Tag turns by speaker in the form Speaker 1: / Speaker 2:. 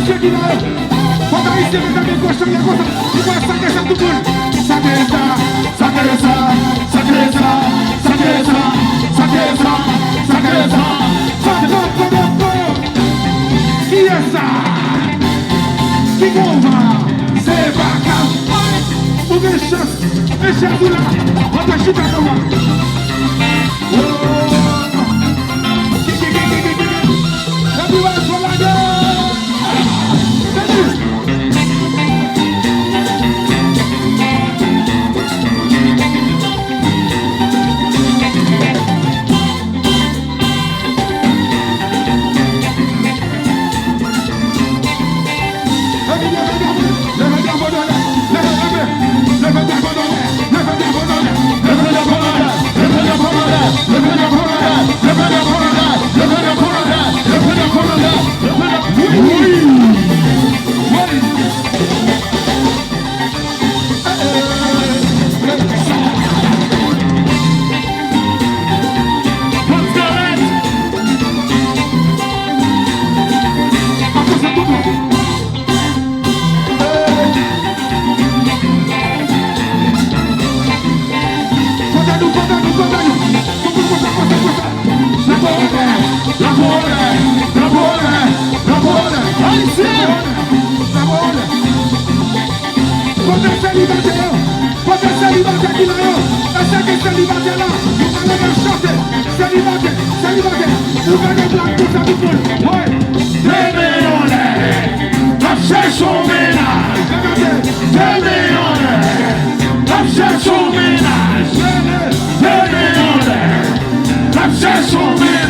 Speaker 1: DJ Guilherme. Quando aí você vem também gostando, e vai essa questão do mundo. Saqueza, saqueza, saqueza, saqueza, saqueza, saqueza, saqueza. E essa? Que bomba! Você vai acabar. O meu chance, esse é do lá. Bota a chuva no ar. Everyone's falling.
Speaker 2: That's just so